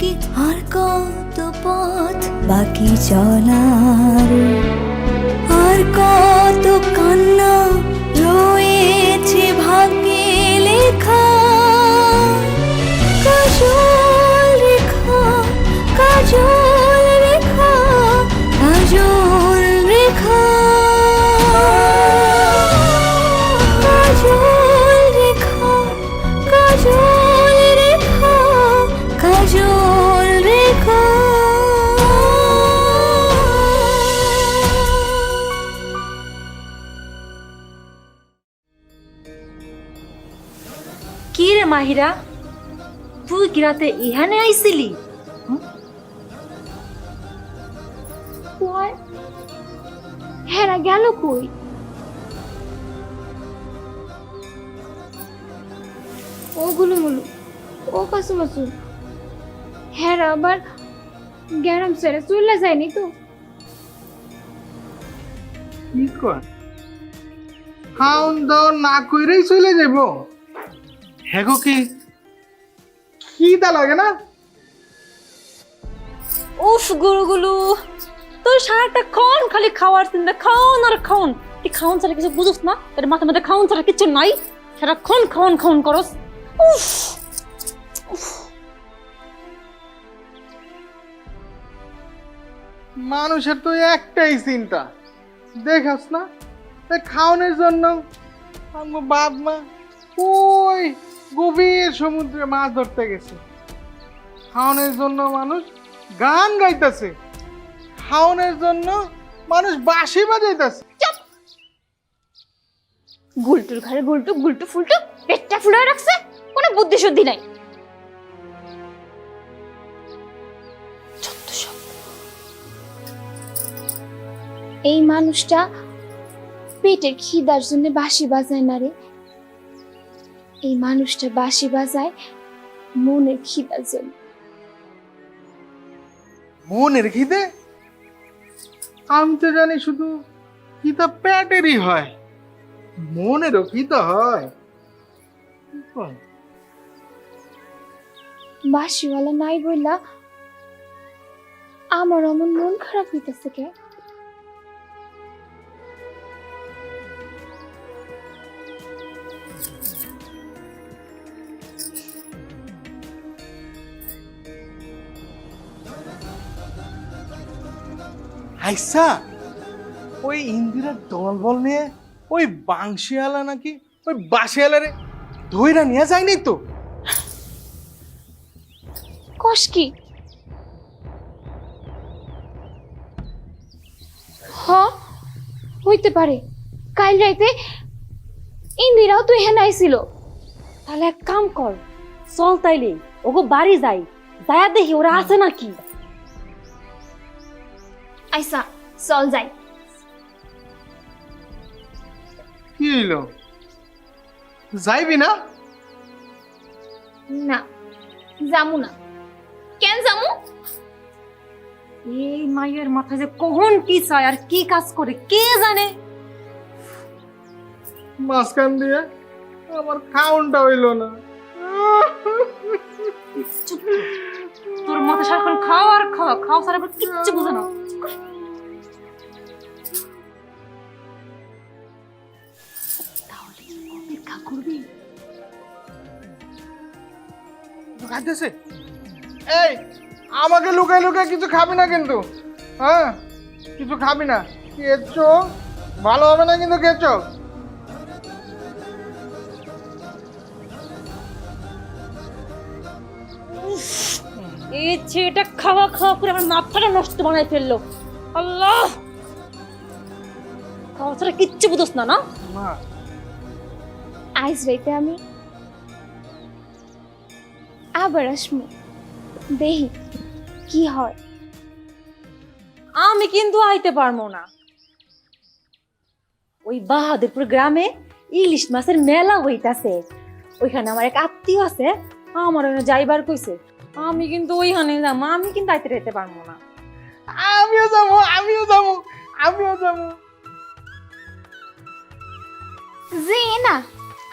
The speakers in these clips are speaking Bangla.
কি আর কত পথ বাকি চলার, আর কত কান্না রয়েছে ভাগ্যে লেখা। কাজল রেখা, কাজল রেখা, কাজল রেখা, কাজল রেখা, কাজল রেখা, কাজল রেখা। কি রে মাহিরা, তুই কি রাতে ইহানে আইছিলি? হেরা গেল কই? ও গুলুমুলু, ও কাসুমাসু, হেরা আবার গ্যারাম ছেড়ে চলে যায়নি তো? কি কর খাওন দাওন না কইরেই চলে যাব? হেগো কি খিদা লাগে না? উফ গুরুগুলু, তোর সারাটা ক্ষণ খালি খাওয়ার চিন্তা, খাওন আর খাওন। তুই খাওন ছাড়া কিছু বুঝোস না? তোর মাথার মধ্যে খাওন ছাড়া কিছু নাই? সারাক্ষণ খাওন খাওন করস। উফ উফ। মানুষের তো একটাই চিন্তা, দেখাস না? খাওয়ানোর জন্য আমার বাপ মা ওই গভীর সমুদ্রে মাছ ধরতে গেছে। খাওয়ানোর জন্য মানুষ গান গাইতেছে, খাওয়ানোর জন্য মানুষ বাঁশি বাজাইতেছে। গুলটুর ঘরে গুলটু গুলটু ফুলটু পেটটা ফুলে রাখছে, কোনো বুদ্ধি শুদ্ধি নাই। এই মানুষটা পেটের খিদার জন্য বাঁশি বাজায় না রে, এই মানুষটা বাঁশি বাজায় মনের খিদার জন্য। মনের খিদে? আমি তো জানি শুধু খিদা পেটেরই হয়, মনেরও খিদা হয়। বাঁশিওয়ালা নাই বললা আমার অমন মন খারাপ হইতেছে কে? আইসা ওই ইন্দিরার দলবল নিয়ে ওই বাংশিয়ালা নাকি ওই বাঁশিয়ালারে ধইরা নিয়ে যায়নি তো? কস কি? হ, হইতে পারে। কাল রাইতে ইন্দিরাও তো এখানে আইছিল। তাহলে এক কাম কর, চল তাইলে ওগো বাড়ি যাই, যায়া দেখি ওরা আছে নাকি। আইসা চল যাই। কি হইল, যাইবি না? না যামু না। কেন যামু? এই মায়ের মাথায় যে কখন কি চায় আর কি কাজ করে কে জানে। মাঝখান দিয়ে আমার খাউনটা হইল না। তোর মাথা সারাক্ষণ খাও আর খাওয়া, খাও সারা কিচ্ছু বুঝে না। তাহলে অপেক্ষা করবি? খাইতেছে এই, আমাকে লুকাই লুকাই কিছু খাবি না কিন্তু, হ্যাঁ? কিছু খাবি না, খেয়েছো ভালো হবে না কিন্তু, খেয়েছো। এই ছেলেটা খাওয়া খাওয়া করে আমার মাথাটা নষ্ট বানাই ফেললো। আল্লাহ, খাওয়া ছাড়া কিচ্ছু বুঝোস না না? আইজ রাইতে আমি আবার আসমু, দেহি কি হয়। আমি কিন্তু আইতে পারবো না। ওই বাহাদুরপুর গ্রামে ইলিশ মাছের মেলা হইতাছে, ওইখানে আমার এক আত্মীয় আছে, আমার ওখানে যাইবার কইছে। আমি কিন্তু ওইখানে যাবো, আমি কিন্তু আইতে যেতে পারবো না। আমিও যাবো, আমিও যাবো, আমিও যাবো। যে না,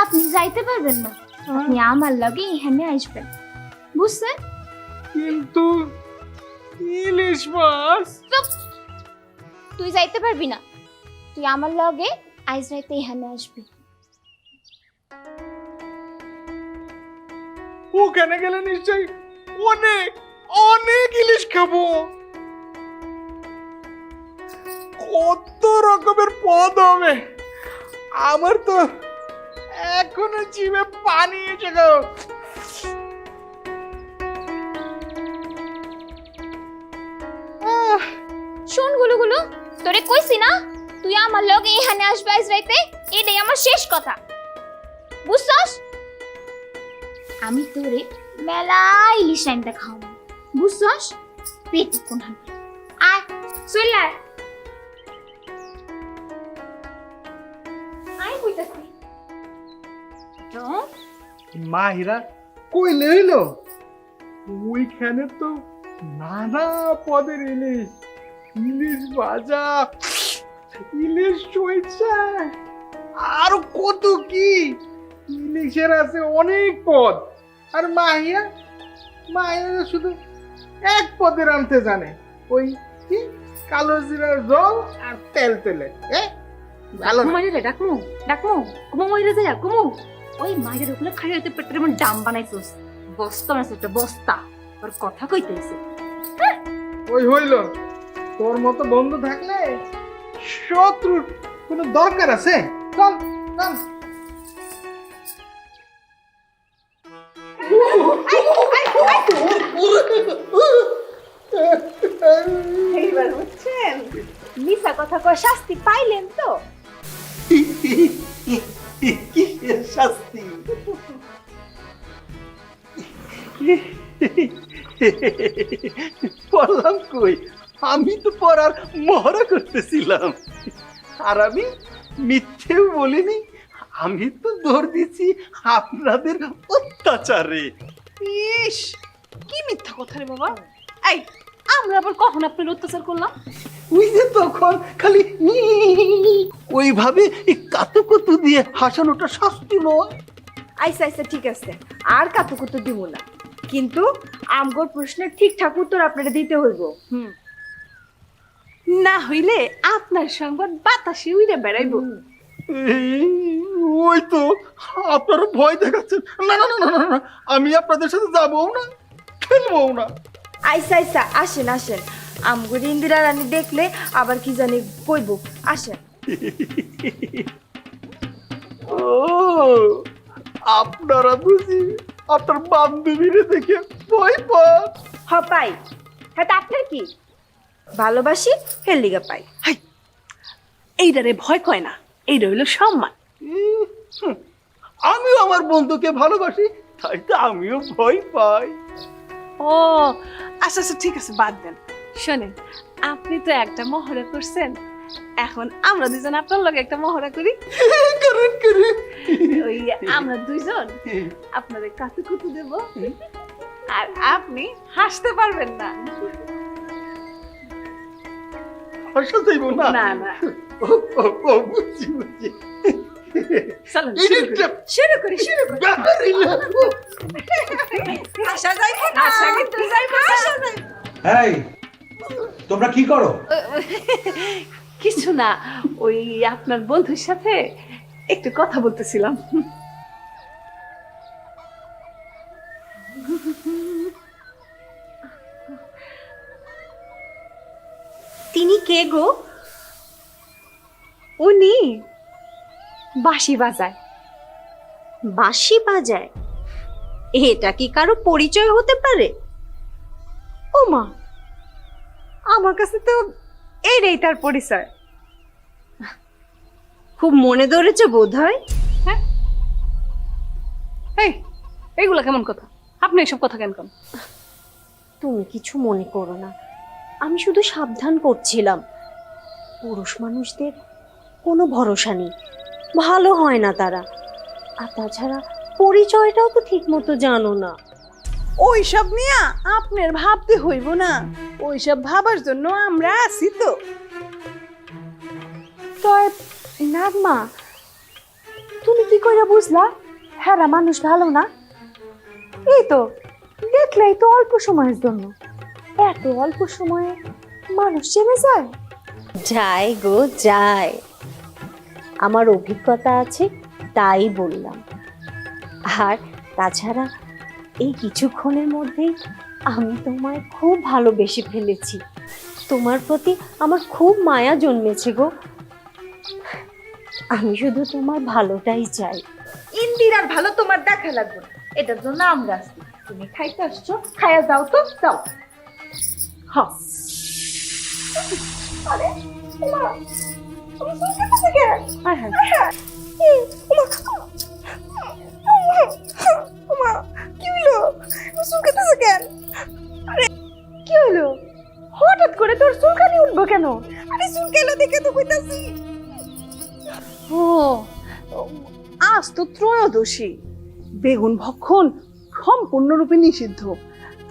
আপনি যাইতে পারবেন না, আপনি আমার লগে এখানে আসবেন, বুঝছেন? কিন্তু ইলিশ মাছ। চুপ! তুই যাইতে পারবি না, তুই আমার লগে আইজ রাইতে এখানে আসবি। ওখানে গেলে নিশ্চয়ই অনেক অনেক ইলিশ খাবো। কত রকমের পদ হবে, আমার তো এখনো জিভে পানি এসে গেল। শোন গুলুগুলু, তোরে কইছি না তুই আমার লগে এখানে আসবি আইজ রাইতে, এটাই আমার শেষ কথা, বুঝছস? আমি তোরে মেলা ইলিশ আইনটা খাওয়াবো, বুঝছস? পেট কোন হাতে আয়, চলে আয়, আয় কইতাছি। মাহিরা কইলে হইলো, ওইখানে তো নানা পদের ইলিশ, ইলিশ ভাজা, ইলিশ সইচা, আর কত কি ইলিশের আছে অনেক পদ। আর মাহিয়া মাহিয়া শুধু এক পদের আনতে জানে, ওই কি কালো জিরার জল আর তেল তেলে। ভালো না। মাইরে ডাকমু ডাকমু কুমু মাইরে যায় কুমু, ওই মাইরে ওগুলো খাই হইতে পেটের মধ্যে ডাম বানাইছস, বস্তা বানাইছিস একটা বস্তা, আর কথা কইতেছে। ওই হইল, তোর মতো বন্ধু থাকলে শত্রুর কোনো দরকার আছে? চল চল। এইবার বুঝছেন মিছা কথা কয় শাস্তি পাইলেন তো? কিসের শাস্তি? পড়লাম কই, আমি তো পড়ার মহড়া করতেছিলাম। আর আমি মিথ্যেও বলিনি, আমি তো দৌড় দিছি আপনাদের অত্যাচারে। ইস, কি মিথ্যা কথা রে বাবা। এই, আমরা আবার কখন আপনার অত্যাচার করলাম? ওই যে তখন খালি ওইভাবে কাতুকুতু দিয়ে হাসানোটা শাস্তি নয়। আচ্ছা আচ্ছা ঠিক আছে, আর কাতুকুতু দিব না, কিন্তু আমগোর প্রশ্নের ঠিকঠাক উত্তর আপনারা দিতে হইব। না হইলে আপনার সংবাদ বাতাসে উড়ে বেড়াইব। ওই তো আপনারা ভয় দেখাচ্ছেন। না না না না না, আমি আপনাদের সাথে যাবো না, খেলবো না। আচ্ছা আচ্ছা, আসেন আসেন, আমগোর ইন্দিরা রানী দেখলে আবার কি জানি কইব। আসেন। ও, আপনারা বুঝি আপনার বান্ধবীরে দেখে ভয় পান? হ পাই, হ্যাঁ তা আপনার কি ভালোবাসি হেলিগা পাই। এইটারে ভয় কয় না, এইটা হইলো সম্মান। আমিও আমার বন্ধুকে ভালোবাসি, তাই তো আমিও ভয় পাই। ও আচ্ছা আচ্ছা ঠিক আছে, বাদ দেন। শোনেন, আপনি তো একটা মহড়া করছেন, এখন আমরা দুজন আপনার লগে একটা মহড়া করি। করেন করেন। ওই আমরা দুইজন আপনাদের কাতুকুতু দেব, আর আপনি হাসতে পারবেন না। হাসা যাইব না? না না, ও, ও, ও, বুঝছি বুঝছি। চলুন এই শুরু করি, যে শুরু করি শুরু করি। ব্যাপারই না। আশা যাইব না, আশা কিন্তু যাইব না। এই তোমরা কি করো? কিছু না, ওই আপনার বন্ধুর সাথে একটু কথা বলতেছিলাম। তিনি কে গো? উনি বাঁশি বাজায়। বাঁশি বাজায়? এটা কি কারো পরিচয় হতে পারে? ও মা, আমার কাছে তো এইটাই তার পরিচয়। খুব মনে ধরেছে বোধ হয়। হ্যাঁ, এই এইগুলা কেমন কথা? আপনি এসব কথা কেন কেন? তুমি কিছু মনে করো না, আমি শুধু সাবধান করছিলাম। পুরুষ মানুষদের কোনো ভরসা নেই, ভালো হয় না তারা। আর তাছাড়া পরিচয়টাও তো ঠিক মতো জানো না। ওইসব নিয়ে আপনার ভাবতে হইব না, ওইসব ভাবার জন্য আমরা আছি তো। নাগমা, তুমি কি কইরা বুঝলা হেরা মানুষ ভালো না? এই তো দেখলেই তো অল্প সময়ের জন্য, এত অল্প সময়ে মানুষ চেনে যায়? যায় গো যায়, আমার অভিজ্ঞতা আছে তাই বললাম। আর তাছাড়া এই কিছুক্ষণের মধ্যেই আমি তোমায় খুব ভালোবেসে ফেলেছি, তোমার প্রতি আমার খুব মায়া জন্মেছে গো। আমি শুধু তোমার ভালোটাই চাই। ইন্দিরার ভালো তোমার দেখা লাগবে না, এটার জন্য আমরা আসছি। তুমি খাইতে আসছো, খাইয়া যাও তো, যাও। হ্যাঁ আরে ওমা, তুমি চুলকাতেছো কেন? হ্যাঁ হ্যাঁ ওমা, কি হলো? তুমি চুলকাতেছো কেন? আরে কি হলো? হঠাৎ করে তোর চুলকানি উঠবো কেন? আরে চুলকাইলো দেখে তো কইতাছি। ও, আজ তো ত্রয়োদশী, বেগুন ভক্ষণ সম্পূর্ণরূপে নিষিদ্ধ।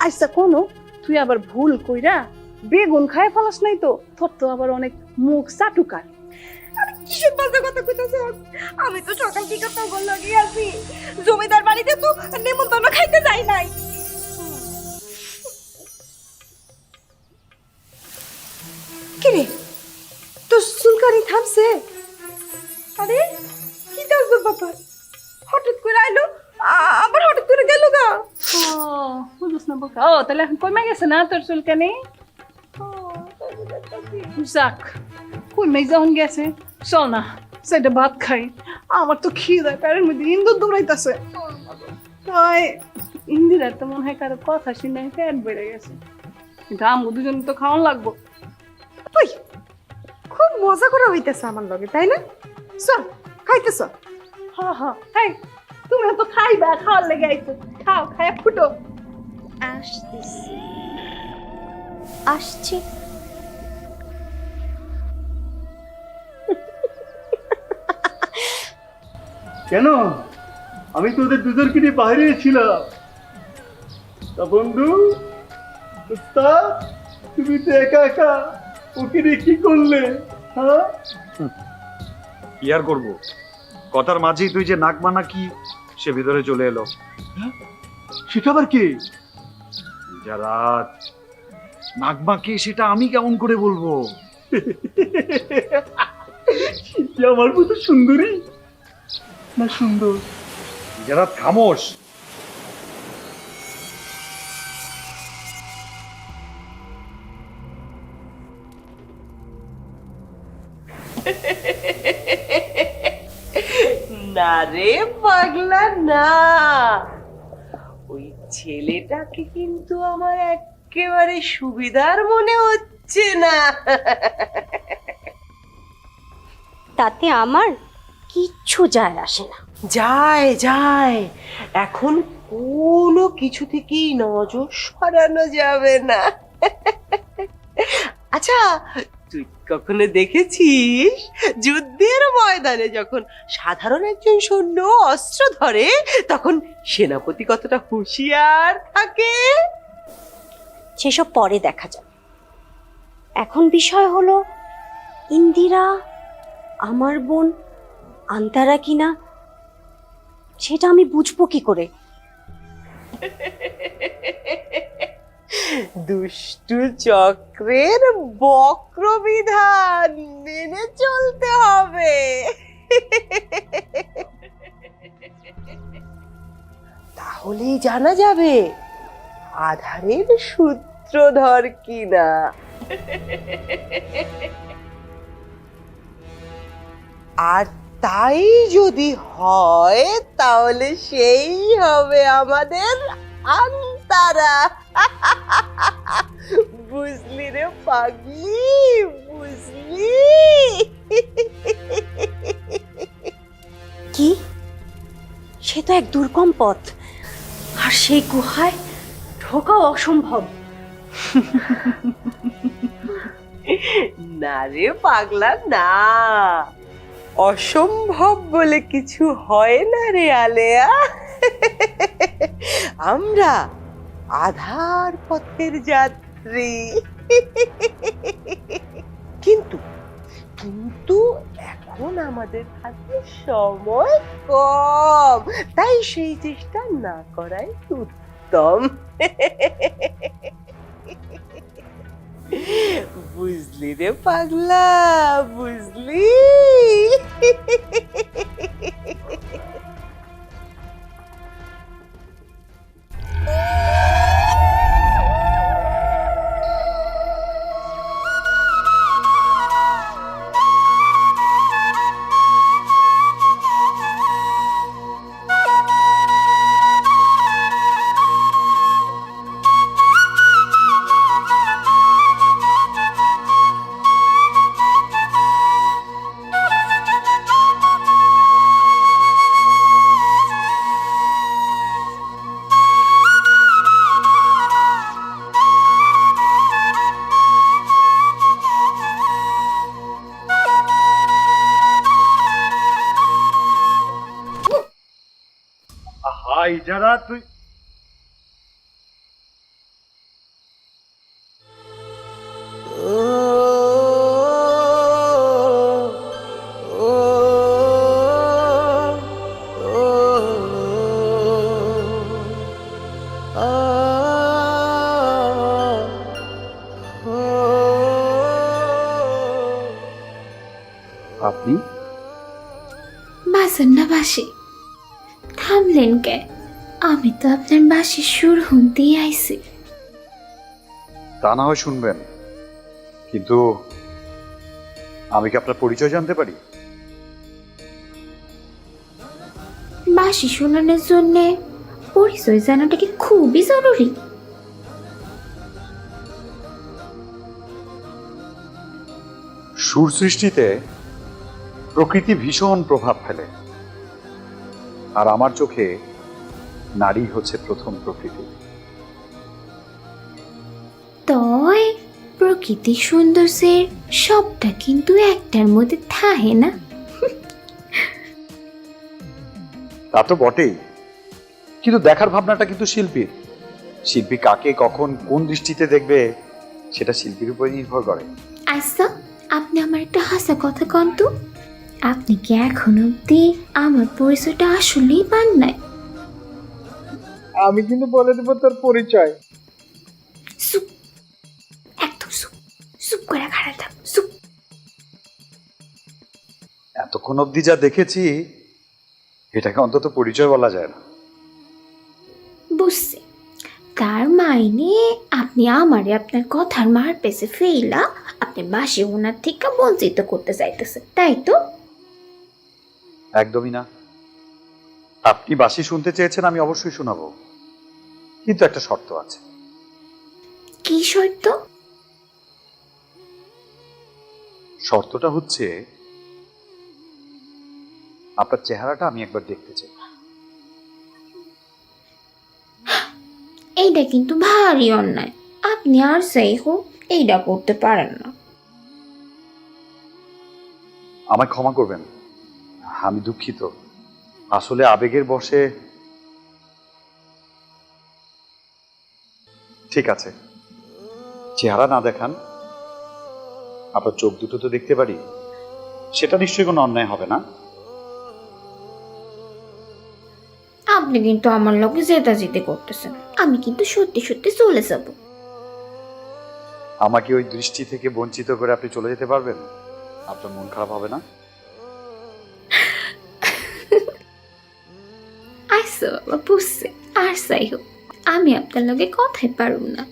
আচ্ছা কোনো তুই আবার ভুল কইরা বেগুন খায় ফেলাস নাই তো? তোর তো আবার অনেক মুখ চাটুকার। আরে কিসব বাজে কথা কইতাছ? আমি তো সকাল থেকে তোর লাগিয়ে আছি, জমিদার বাড়িতে তো নেমন্তন্ন খাইতে যাই নাই। কিরে, তোর চুলকানি থামছে? আরে কি দেখছো বাবা, হঠাৎ করে আইলো আবার হঠাৎ করে গেল গা। ও বুঝছ না বোকা। ও তাহলে এখন কমে গেছে না তোর চুলকানি? যাক, কমে যখন গেছে চল না সেটা ভাত খাই। আমার তো খিদে পেটের মধ্যে ইন্দুর দৌড়াইতেছে। তাই ইন্দিরার তো মনে হয় কারো কথা শুনে পেট বেড়ে গেছে, কিন্তু আমগো দুজন তো খাওয়ান লাগবো। ওই খুব মজা করা হইতেছে আমার লগে, তাই না? চল খাইতেছ? হ্যাঁ হ্যাঁ, এই তুমি তো খাইবা, খাওয়ার লেগে আইছো, খাও, খায়া ফুটো। আসতেছি, আসছি। কেন? আমি তো ওদের দুজনকে নিয়ে বাইরে ছিলাম। তা বন্ধু, উস্তাদ, তুমি তো একা একা ওকে নিয়ে কি করলে? হ্যাঁ, কি আর করবো, কথার মাঝেই তুই যে নাক মানা কি সে ভিতরে চলে এলো। সেটা আবার কি? যারা নাগমা কে সেটা আমি কেমন করে বলবো? সে কি আমার মতো সুন্দরী না সুন্দর? যারা খামোশ। না রে পাগলা না, ওই ছেলেটাকে কিন্তু আমার একেবারে সুবিধার মনে হচ্ছে না। তাতে আমার কিচ্ছু যায় আসে না। যায় যায়, এখন কোনো কিছু থেকেই নজর সরানো যাবে না। আচ্ছা, তুই কখনো দেখেছিস যুদ্ধের ময়দানে যখন সাধারণ একজন সৈন্য অস্ত্র ধরে তখন সেনাপতি কতটা হুঁশিয়ার থাকে? সেসব পরে দেখা যাবে। এখন বিষয় হলো ইন্দিরা আমার বোন আন্তারা কিনা, সেটা আমি বুঝবো কি করে? দুষ্টু চক্রের বক্রবিধান মেনে চলতে হবে। তাহলেই জানা যাবে আধারের সূত্রধর কিনা। আর তাই যদি হয় তাহলে সেই হবে আমাদের আন্তারা। বুঝলি রে পাগলি, বুঝলি? কি? সে তো এক দুর্গম পথ, আর সেই গুহায় ঢোকাও অসম্ভব। না রে পাগলা না, অসম্ভব বলে কিছু হয় না রে আলেয়া। আমরা আধার পথের যাত্রী। কিন্তু কিন্তু এখন আমাদের হাতে সময় কম, তাই সেই চেষ্টা না করাই উত্তম। একদম। বুঝলি রে পাগলা, বুঝলি? হাই যারা তুই আপনি বাসন না বাসি থামলেন কে? আমি তো আপনার বাসি সুর শুনতেই আইছি। তা না হয় শুনবেন, কিন্তু আমি কি আপনার পরিচয় জানতে পারি? বাসি শোনানোর জন্য পরিচয় জানাটা কি খুবই জরুরি? সুর সৃষ্টিতে প্রকৃতি ভীষণ প্রভাব ফেলে, আর আমার চোখে নারী হচ্ছে প্রথম প্রকৃতি। তয় প্রকৃতির সৌন্দর্যের সবটা কিন্তু একটার মধ্যে থাকে না। তা তো বটেই, কিন্তু দেখার ভাবনাটা কিন্তু শিল্পীর। শিল্পী কাকে কখন কোন দৃষ্টিতে দেখবে সেটা শিল্পীর উপর নির্ভর করে। আচ্ছা, আপনি আমার একটা হাসা কথা কন তো, আপনি কি এখন অব্দি আমার পরিচয়টা আসলেই পান নাই? আমি কিন্তু বলে দেবো তোর পরিচয়। চুপ, একদম চুপ, চুপ করে খাড়া থাক, চুপ। এতক্ষণ অবধি যা দেখেছি এটাকে অন্তত পরিচয় বলা যায় না। বুঝছি, তার মাইনে আপনি আমারে আপনার কথার মার পেছে ফেলা আপনি বাসি ওনার থেকে বঞ্চিত করতে চাইতেছেন, তাই তো? একদমই না। আপনি বাঁশি শুনতে চেয়েছেন, আমি অবশ্যই শোনাবো, কিন্তু একটা শর্ত আছে। কি শর্ত? শর্তটা হচ্ছে আপনার চেহারাটা আমি একবার দেখতে চাই। এইটা কিন্তু ভারী অন্যায়, আপনি আর যাই হোক এইটা করতে পারেন না। আমায় ক্ষমা করবেন, আমি দুঃখিত। আসলে আবেগের বশে। ঠিক আছে, চেহারা না দেখান, আপনার চোখ দুটো তো দেখতে পারি, সেটা নিশ্চয়ই কোনো অন্যায় হবে না। আপনি কিন্তু আমার লোকে জেতাজিতি করতেছেন, আমি কিন্তু সত্যি সত্যি চলে যাব। আমাকে ওই দৃষ্টি থেকে বঞ্চিত করে আপনি চলে যেতে পারবেন? আপনার মন খারাপ হবে না? আইসো বাবা, বুঝছে, আর যাই হোক আমি আপনার লগে কথাই পারুম না।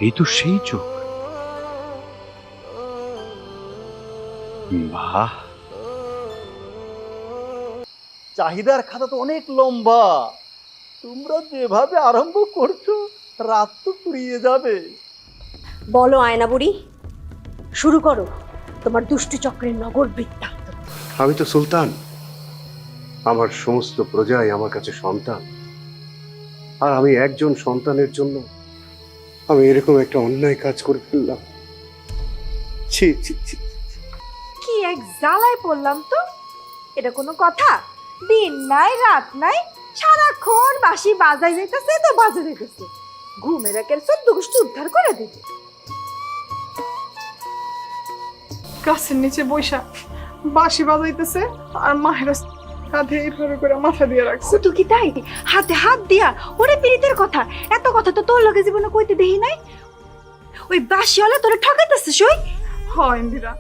এই তো সেই চোখ। বাহ, চাহিদার খাতা তো অনেক লম্বা। তোমরা যেভাবে আরম্ভ করছো রাত তো ফুরিয়ে যাবে। বলো আয়না বুড়ি, শুরু করো তোমার দুষ্টু চক্রের নগর বৃত্তান্ত। আমি তো সুলতান, আমার সমস্ত প্রজাই আমার কাছে সন্তান, আর আমি একজন সন্তানের জন্য আমি এরকম একটা অন্যায় কাজ করে ফেললাম। ছি ছি ছি। কি এক জ্বালায় পড়লাম তো! এটা কোনো কথা? দিন নাই রাত নাই, সারাক্ষণ বাঁশি বাজাই যাইতেছে তো বাজে যাইতেছে, ঘুমের একের 14 গোষ্ঠী উদ্ধার করে দিবে। গাছের নিচে বৈশা বাঁশি বাজাইতেছে আর মাহেরা কাঁধে এইভাবে করে মাথা দিয়ে রাখছে। শুধু কি তাই, হাতে হাত দিয়া ওরে পীড়িতের কথা, এত কথা তো তোর লগে জীবনে কইতে দেই নাই। ওই বাঁশিওয়ালা তোরে ঠকাইতেছে সই। হয় ইন্দিরা,